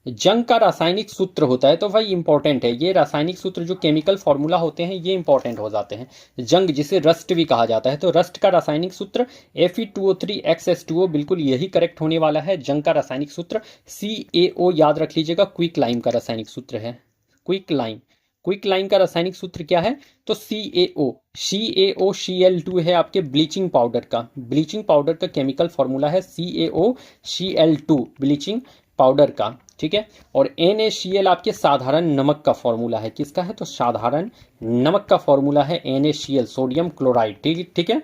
जंग का रासायनिक सूत्र होता है, तो भाई इंपॉर्टेंट है ये रासायनिक सूत्र, जो केमिकल फॉर्मूला होते हैं ये इंपॉर्टेंट हो जाते हैं। जंग जिसे रस्ट भी कहा जाता है, तो रस्ट का रासायनिक सूत्र Fe2O3XS2O, बिल्कुल यही करेक्ट होने वाला है। जंग का रासायनिक सूत्र CaO याद रख लीजिएगा, क्विक लाइम का रासायनिक सूत्र है, क्विक लाइम। क्विक लाइम का रासायनिक सूत्र क्या है, तो CaO, CaOCl2 है आपके ब्लीचिंग पाउडर का, ब्लीचिंग पाउडर का केमिकल फॉर्मूला है CaOCl2 ब्लीचिंग पाउडर का, ठीक है। और NaCl आपके साधारण नमक का फॉर्मूला है, किसका है, तो साधारण नमक का फॉर्मूला है NaCl, सोडियम क्लोराइड, ठीक है।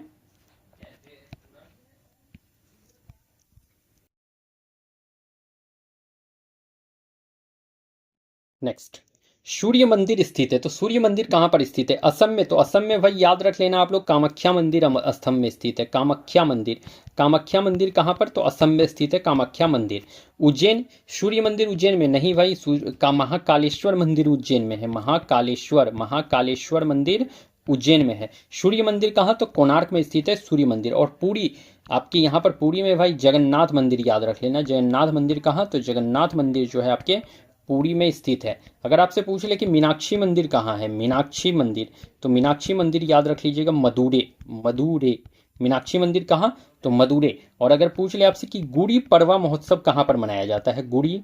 नेक्स्ट, सूर्य मंदिर स्थित है, तो सूर्य मंदिर कहाँ पर स्थित है, असम में, तो असम में भाई याद रख लेना आप लोग, कामाख्या मंदिर असम में स्थित है, कामाख्या मंदिर। कामाख्या मंदिर कहाँ पर, तो असम में स्थित है कामाख्या मंदिर। उज्जैन, सूर्य मंदिर उज्जैन में नहीं भाई, महाकालेश्वर मंदिर उज्जैन में है, महाकालेश्वर मंदिर उज्जैन में है। सूर्य मंदिर कहाँ, तो कोणार्क में स्थित है सूर्य मंदिर। और पुरी, आपके यहाँ पर पुरी में भाई जगन्नाथ मंदिर याद रख लेना, जगन्नाथ मंदिर कहाँ, तो जगन्नाथ मंदिर जो है आपके पुरी में स्थित है। अगर आपसे पूछ ले कि मीनाक्षी मंदिर कहाँ है, मीनाक्षी मंदिर, तो मीनाक्षी मंदिर याद रख लीजिएगा मदुरै, मदुरै। मीनाक्षी मंदिर कहाँ, तो मदुरै। और अगर पूछ ले आपसे कि गुड़ी पड़वा महोत्सव कहाँ पर मनाया जाता है, गुड़ी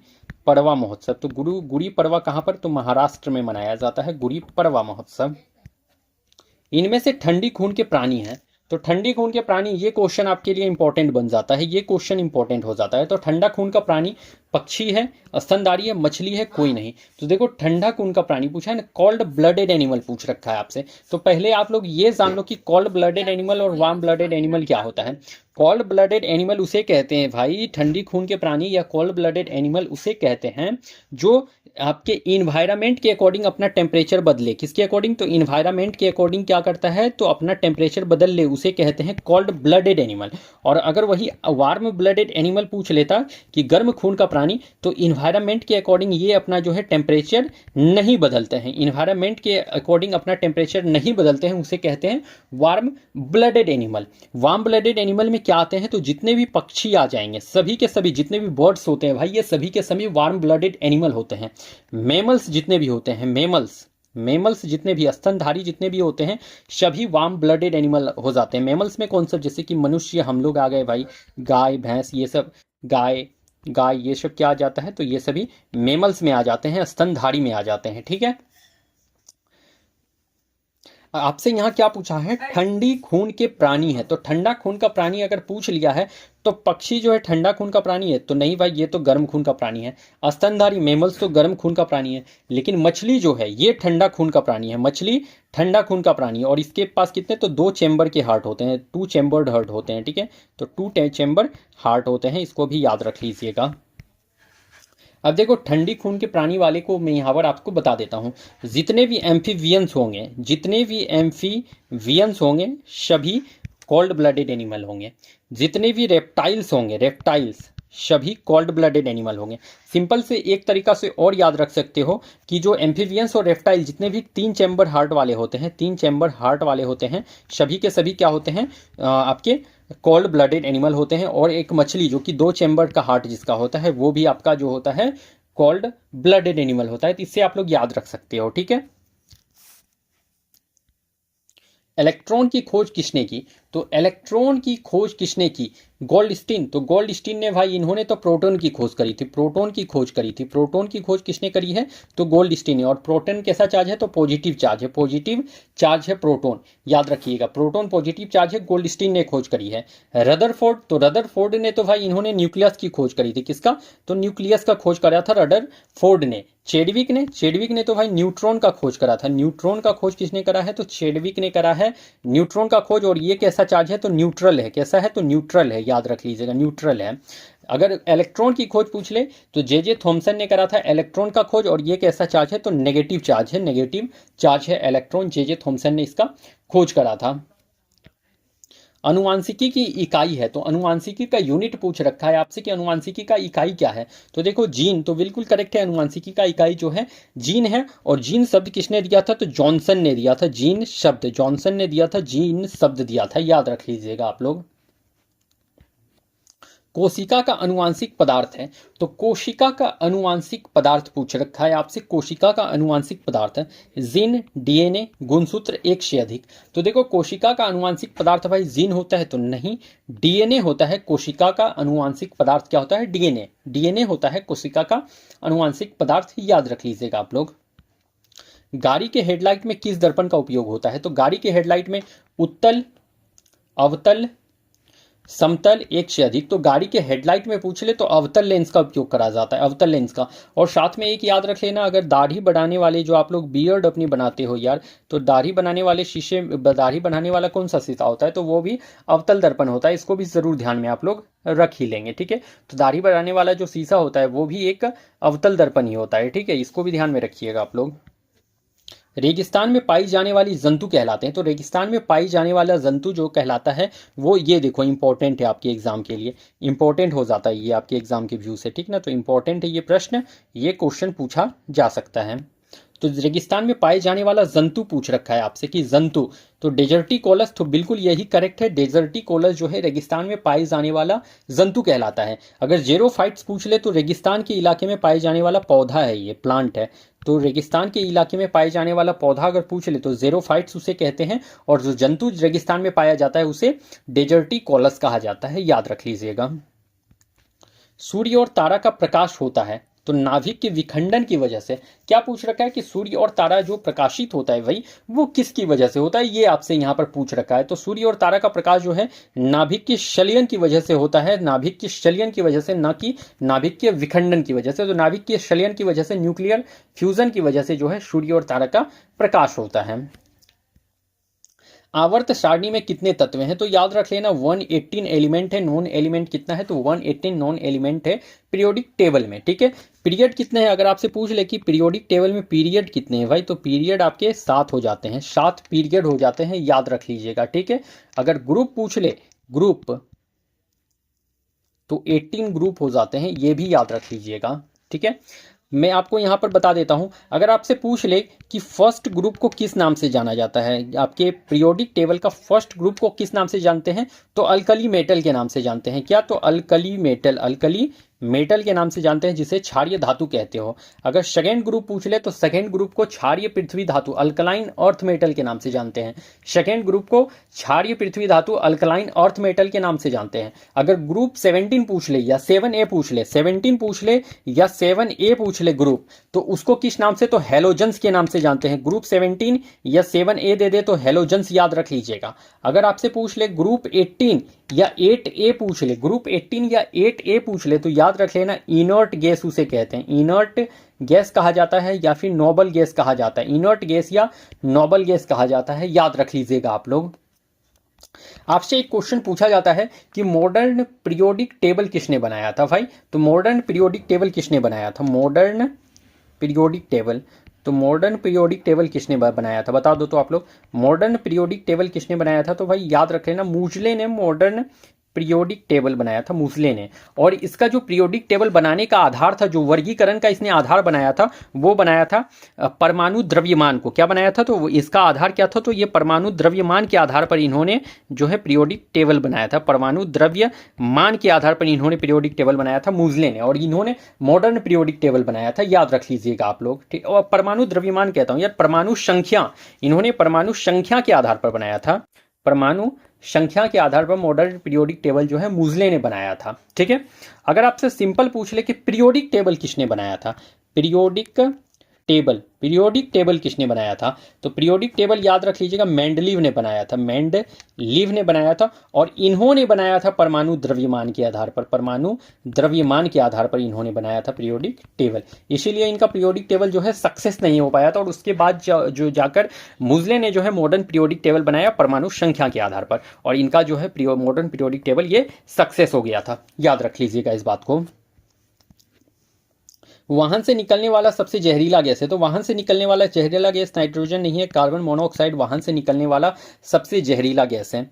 पड़वा महोत्सव, तो गुड़ी पड़वा कहाँ पर, तो महाराष्ट्र में मनाया जाता है गुड़ी पड़वा महोत्सव। इनमें से ठंडी खून के प्राणी हैं, तो ठंडी खून के प्राणी, ये क्वेश्चन आपके लिए इंपॉर्टेंट बन जाता है, ये क्वेश्चन इंपॉर्टेंट हो जाता है। तो ठंडा खून का प्राणी पक्षी है, स्तनधारी है, मछली है, कोई नहीं। तो देखो ठंडा खून का प्राणी पूछा है ना, कॉल्ड ब्लडेड एनिमल पूछ रखा है आपसे, तो पहले आप लोग ये जान लो कि कॉल्ड ब्लडेड एनिमल और वार्म ब्लडेड एनिमल क्या होता है। कॉल्ड ब्लडेड एनिमल उसे कहते हैं भाई, ठंडी खून के प्राणी या कॉल्ड ब्लडेड एनिमल उसे कहते हैं जो आपके इन्वायरमेंट के अकॉर्डिंग अपना टेम्परेचर बदले, किसके अकॉर्डिंग, तो इन्वायरमेंट के अकॉर्डिंग क्या करता है, तो अपना टेम्परेचर बदल ले, उसे कहते हैं कॉल्ड ब्लडेड एनिमल। और अगर वही वार्म ब्लडेड एनिमल पूछ लेता कि गर्म खून का प्राणी, तो इन्वायरमेंट के अकॉर्डिंग ये अपना जो है टेम्परेचर नहीं बदलते हैं, इन्वायरमेंट के अकॉर्डिंग अपना टेम्परेचर नहीं बदलते हैं, उसे कहते हैं warm blooded animal. Warm blooded animal में क्या आते हैं, तो जितने भी पक्षी आ जाएंगे, सभी के सभी जितने भी बर्ड्स होते हैं भाई, ये सभी के सभी वार्म ब्लडेड एनिमल होते हैं। मेमल्स जितने भी होते हैं, मेमल्स जितने भी स्तनधारी जितने भी होते हैं, सभी वार्म ब्लडेड एनिमल हो जाते हैं। मेमल्स में कौन सा, जैसे कि मनुष्य, हम लोग आ गए भाई, गाय भैंस, ये सब गाय ये सब क्या आ जाता है, तो ये सभी मेमल्स में आ जाते हैं, स्तनधारी में आ जाते हैं, ठीक है। आपसे यहाँ क्या पूछा है, ठंडी खून के प्राणी है, तो ठंडा खून का प्राणी अगर पूछ लिया है तो पक्षी जो है ठंडा खून का प्राणी है, तो नहीं भाई, ये तो गर्म खून का प्राणी है। स्तनधारी मेमल्स तो गर्म खून का प्राणी है, लेकिन मछली जो है ये ठंडा खून का प्राणी है, मछली ठंडा खून का प्राणी है। और इसके पास कितने, तो 2 चेंबर के हार्ट होते हैं, 2 चेंबर्ड हार्ट होते हैं, ठीक है। तो 2 चेंबर हार्ट होते हैं, इसको भी याद रख लीजिएगा। अब देखो ठंडी खून के प्राणी वाले को मैं यहाँ पर आपको बता देता हूँ, जितने भी एम्फीवियंस होंगे, जितने भी एम्फीवियंस होंगे सभी कोल्ड ब्लडेड एनिमल होंगे। जितने भी रेप्टाइल्स होंगे, रेप्टाइल्स सभी कोल्ड ब्लडेड एनिमल होंगे। सिंपल से एक तरीका से और याद रख सकते हो कि जो एम्फीवियंस और रेप्टाइल जितने भी 3 चैम्बर हार्ट वाले होते हैं, 3 चैम्बर हार्ट वाले होते हैं, सभी के सभी क्या होते हैं, आपके कोल्ड ब्लडेड एनिमल होते हैं। और एक मछली जो कि 2 चैम्बर का हार्ट जिसका होता है वो भी आपका जो होता है कोल्ड ब्लडेड एनिमल होता है। तो इससे आप लोग याद रख सकते हो, ठीक है। इलेक्ट्रॉन की खोज किसने की? तो इलेक्ट्रॉन की खोज किसने की? गोल्डस्टीन। तो गोल्डस्टीन ने भाई, इन्होंने तो प्रोटॉन की खोज करी थी, प्रोटॉन की खोज करी थी। प्रोटॉन की खोज किसने करी है? तो गोल्डस्टीन ने। और प्रोटॉन कैसा चार्ज है? तो पॉजिटिव चार्ज है, पॉजिटिव चार्ज है प्रोटॉन, याद रखिएगा। प्रोटॉन पॉजिटिव चार्ज है, गोल्डस्टीन ने खोज करी है। रदरफोर्ड, तो रदरफोर्ड ने तो भाई इन्होंने न्यूक्लियस की खोज करी थी। किसका? तो न्यूक्लियस का खोज करा था रदरफोर्ड ने। चेडविक ने तो भाई न्यूट्रॉन का खोज करा था। न्यूट्रॉन का खोज किसने करा है? तो चेडविक ने करा है न्यूट्रॉन का खोज। और ये कैसा चार्ज है? तो न्यूट्रल है। कैसा है? तो न्यूट्रल है, याद रख लीजिएगा, न्यूट्रल है। अगर इलेक्ट्रॉन की खोज पूछ ले तो जे थॉमसन ने करा था इलेक्ट्रॉन का खोज। और ये कैसा चार्ज है? तो नेगेटिव चार्ज है, नेगेटिव चार्ज है इलेक्ट्रॉन। जे थॉमसन ने इसका खोज करा था। अनुवांशिकी की इकाई है, तो अनुवांशिकी का यूनिट पूछ रखा है आपसे कि अनुवांशिकी का इकाई क्या है। तो देखो जीन, तो बिल्कुल करेक्ट है। अनुवांशिकी का इकाई जो है जीन है। और जीन शब्द किसने दिया था? तो जॉनसन ने दिया था। जीन शब्द जॉनसन ने दिया था, जीन शब्द दिया था, याद रख लीजिएगा आप लोग। कोशिका का अनुवांशिक पदार्थ है, तो कोशिका का अनुवांशिक पदार्थ पूछ रखा है आपसे। कोशिका का अनुवांशिक पदार्थ है जीन, डीएनए, गुणसूत्र, एक से अधिक। तो देखो कोशिका का अनुवांशिक पदार्थ भाई जीन होता है? तो नहीं, डीएनए होता है। कोशिका का अनुवांशिक पदार्थ क्या होता है? डीएनए। डीएनए होता है कोशिका का अनुवांशिक पदार्थ, याद रख लीजिएगा आप लोग। गाड़ी के हेडलाइट में किस दर्पण का उपयोग होता है? तो गाड़ी के हेडलाइट में उत्तल, अवतल, समतल, एक से अधिक। तो गाड़ी के हेडलाइट में पूछ ले तो अवतल लेंस का उपयोग करा जाता है, अवतल लेंस का। और साथ में एक याद रख लेना, अगर दाढ़ी बढ़ाने वाले जो आप लोग बियर्ड अपनी बनाते हो यार, तो दाढ़ी बनाने वाले शीशे, दाढ़ी बनाने वाला कौन सा शीशा होता है? तो वो भी अवतल दर्पण होता है। इसको भी जरूर ध्यान में आप लोग रख ही लेंगे, ठीक है। तो दाढ़ी बढ़ाने वाला जो शीशा होता है वो भी एक अवतल दर्पण ही होता है, ठीक है। इसको भी ध्यान में रखिएगा आप लोग। रेगिस्तान में पाई जाने वाली जंतु कहलाते हैं, तो रेगिस्तान में पाई जाने वाला जंतु जो कहलाता है वो, ये देखो इंपॉर्टेंट है आपके एग्जाम के लिए, इंपॉर्टेंट हो जाता है ये आपके एग्जाम के व्यू से, ठीक ना। तो इंपॉर्टेंट है ये प्रश्न, ये क्वेश्चन पूछा जा सकता है। तो रेगिस्तान में पाए जाने वाला जंतु पूछ रखा है आपसे कि जंतु, तो डेजर्टिकोलस, तो बिल्कुल यही करेक्ट है। डेजर्टिकोलस जो है रेगिस्तान में पाए जाने वाला जंतु कहलाता है। अगर जेरोफाइट्स पूछ ले तो रेगिस्तान के इलाके में पाए जाने वाला पौधा है, ये प्लांट है। तो रेगिस्तान के इलाके में पाए जाने वाला पौधा अगर पूछ ले तो जेरोफाइट्स उसे कहते हैं। और जो जंतु रेगिस्तान में पाया जाता है उसे डेजर्टिकोलस कहा जाता है, याद रख लीजिएगा। सूर्य और तारा का प्रकाश होता है, तो नाभिक के विखंडन की वजह से। क्या पूछ रखा है कि सूर्य और तारा जो प्रकाशित होता है भाई वो किसकी वजह से होता है, ये आपसे यहाँ पर पूछ रखा है। तो सूर्य और तारा का प्रकाश जो है नाभिक के शल्यन की वजह से होता है, नाभिक के शल्यन की वजह से, ना कि नाभिक के विखंडन की वजह से। तो नाभिक के शल्यन की वजह से, न्यूक्लियर फ्यूजन की वजह से जो है सूर्य और तारा का प्रकाश होता है। आवर्त सारणी में कितने तत्व हैं? तो याद रख लेना 118 एलिमेंट है। नॉन एलिमेंट कितना है? तो 118 नॉन एलिमेंट है पीरियोडिक टेबल में, ठीक है। पीरियड कितने हैं? अगर आपसे पूछ ले कि पीरियोडिक टेबल में पीरियड कितने हैं भाई, तो पीरियड आपके 7 हो जाते हैं, 7 पीरियड हो जाते हैं, याद रख लीजिएगा, ठीक है। अगर ग्रुप पूछ ले, ग्रुप, तो 18 ग्रुप हो जाते हैं, ये भी याद रख लीजिएगा, ठीक है। मैं आपको यहाँ पर बता देता हूँ, अगर आपसे पूछ ले कि फर्स्ट ग्रुप को किस नाम से जाना जाता है, आपके पीरियोडिक टेबल का फर्स्ट ग्रुप को किस नाम से जानते हैं? तो अल्कली मेटल के नाम से जानते हैं। क्या? तो अल्कली मेटल, अल्कली मेटल के नाम से जानते हैं, जिसे क्षारीय धातु कहते हो। अगर सेकेंड ग्रुप पूछ ले तो सेकेंड ग्रुप को क्षारीय पृथ्वी धातु, अल्कलाइन अर्थ मेटल के नाम से जानते हैं। सेकेंड ग्रुप को क्षारीय पृथ्वी धातु, अल्कलाइन अर्थ मेटल के नाम से जानते हैं। अगर ग्रुप 17 पूछ ले या 7A पूछ ले, 17 पूछ ले या 7A पूछ ले ग्रुप, तो उसको किस नाम से? तो हेलोजेंस के नाम से जानते हैं। ग्रुप 17 या 7A दे दे तो हेलोजेंस, याद रख लीजिएगा। अगर आपसे पूछ ले ग्रुप 18 या 8A पूछ ले, ग्रुप 18 या 8A पूछ ले, तो याद रख लेना इनर्ट गैस उसे कहते हैं। इनर्ट गैस कहा जाता है या फिर नोबल गैस कहा जाता है। इनर्ट गैस या नोबल गैस कहा जाता है, याद रख लीजिएगा आप लोग। आपसे एक क्वेश्चन पूछा जाता है कि मॉडर्न पीरियोडिक टेबल किसने बनाया था भाई। तो मॉडर्न पीरियोडिक टेबल किसने बनाया था, मॉडर्न पीरियोडिक टेबल। तो मॉडर्न पीरियोडिक टेबल किसने बनाया था, बता दो तो आप लोग। मॉडर्न पीरियोडिक टेबल किसने बनाया था, तो भाई याद रख लेना, मूजले ने मॉडर्न पीरियोडिक टेबल बनाया था, मूजले ने। और इसका जो पीरियोडिक टेबल बनाने का आधार था, जो वर्गीकरण का इसने आधार बनाया था, वो बनाया था परमाणु द्रव्यमान को। क्या बनाया था, तो इसका आधार क्या था, तो ये परमाणु द्रव्यमान के आधार पर इन्होंने जो है पीरियोडिक टेबल बनाया था। परमाणु द्रव्यमान के आधार पर इन्होंने पीरियोडिक टेबल बनाया था मूजले ने, और इन्होंने मॉडर्न पीरियोडिक टेबल बनाया था, याद रख लीजिएगा आप लोग। ठीक, और परमाणु द्रव्यमान कहता हूं यार, परमाणु संख्या, इन्होंने परमाणु संख्या के आधार पर बनाया था। परमाणु संख्या के आधार पर मॉडर्न पीरियोडिक टेबल जो है मूजले ने बनाया था। ठीक है, अगर आपसे सिंपल पूछ ले कि पीरियोडिक टेबल किसने बनाया था, पीरियोडिक टेबल किसने बनाया था, तो पीरियोडिक टेबल याद रख लीजिएगा, मेंडलीव ने बनाया था, मेंडलीव ने बनाया था। और इन्होंने बनाया था परमाणु द्रव्यमान के आधार पर, परमाणु द्रव्यमान के आधार पर इन्होंने बनाया था पीरियोडिक टेबल। इसीलिए इनका पीरियोडिक टेबल जो है सक्सेस नहीं हो पाया था, और उसके बाद जो जाकर मूजले ने जो है मॉडर्न पीरियोडिक टेबल बनाया परमाणु संख्या के आधार पर, और इनका जो है मॉडर्न पीरियोडिक टेबल ये सक्सेस हो गया था। याद रख लीजिएगा इस बात को। वाहन से निकलने वाला सबसे जहरीला गैस है, तो वाहन से निकलने वाला जहरीला गैस नाइट्रोजन नहीं है, कार्बन मोनोऑक्साइड वाहन से निकलने वाला सबसे जहरीला गैस है।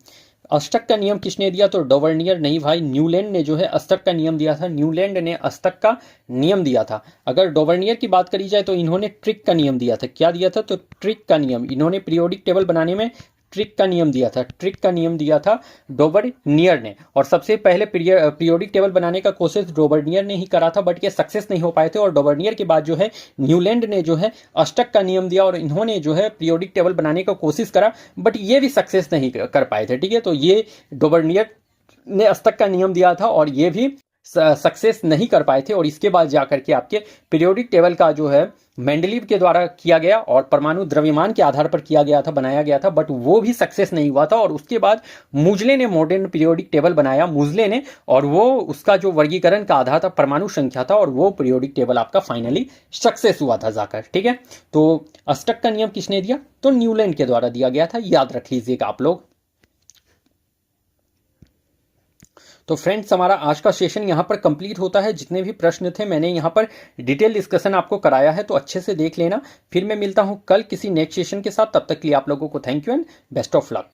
अष्टक का नियम किसने दिया, तो डोवर्नियर नहीं भाई, न्यूलैंड ने जो है अष्टक का नियम दिया था, न्यूलैंड ने अष्टक का नियम दिया था। अगर डोवर्नियर की बात करी जाए तो इन्होंने ट्रिक का नियम दिया था। क्या दिया था, तो ट्रिक का नियम, इन्होंने पीरियोडिक टेबल बनाने में ट्रिक का नियम दिया था, ट्रिक का नियम दिया था डोवर्नियर ने। और सबसे पहले पीरियोडिक टेबल बनाने का कोशिश डोवर्नियर ने ही करा था, बट ये सक्सेस नहीं हो पाए थे। और डोवर्नियर के बाद जो है न्यूलैंड ने जो है अष्टक का नियम दिया, और इन्होंने जो है पीरियोडिक टेबल बनाने का कोशिश करा, बट ये भी सक्सेस नहीं कर पाए थे। ठीक है, तो ये डोवर्नियर ने अष्टक का नियम दिया था और ये भी सक्सेस नहीं कर पाए थे। और इसके बाद जाकर के आपके पीरियोडिक टेबल का जो है मेंडलीव के द्वारा किया गया और परमाणु द्रव्यमान के आधार पर किया गया था, बनाया गया था, बट वो भी सक्सेस नहीं हुआ था। और उसके बाद मूजले ने मॉडर्न पीरियोडिक टेबल बनाया, मूजले ने, और वो उसका जो वर्गीकरण का आधार था परमाणु संख्या था, और वो पीरियोडिक टेबल आपका फाइनली सक्सेस हुआ था जाकर। ठीक है, तो अष्टक का नियम किसने दिया, तो न्यूलैंड के द्वारा दिया गया था, याद रख लीजिएगा आप लोग। तो फ्रेंड्स, हमारा आज का सेशन यहाँ पर कंप्लीट होता है। जितने भी प्रश्न थे मैंने यहाँ पर डिटेल डिस्कशन आपको कराया है, तो अच्छे से देख लेना। फिर मैं मिलता हूँ कल किसी नेक्स्ट सेशन के साथ, तब तक के लिए आप लोगों को thank you and best of luck.